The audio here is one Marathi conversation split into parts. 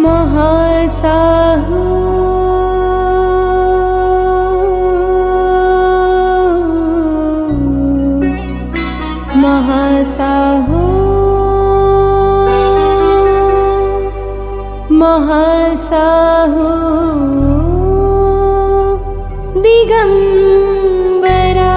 महासाहु महासाहु महासाहु दिगंबरा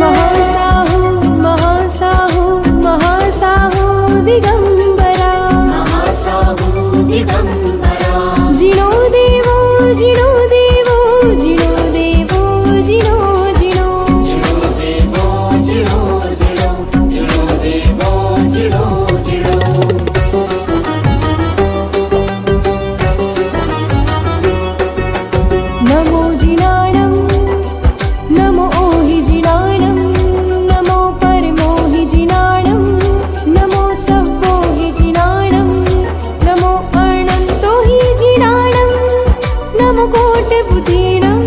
महासाहु महासाहु महासाहु दिगंबरा महासाहु दिगंबरा जिनो देवो जिनो देवो जिनो देवो जिनो जिनो जिनो देवो जिनो जिनो जिनो देवो जिनो जिनो नमो जिनाणं नमो ओहि जिनाणं नमो परमोहि जिनाणं नमो सव्वोहि जिनाणं नमो अनन्तोहि जिनाणं नमो कोटिबुद्धीणं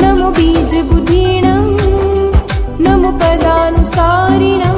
नमो बीजबुद्धीणं नमो पदानुसारिणं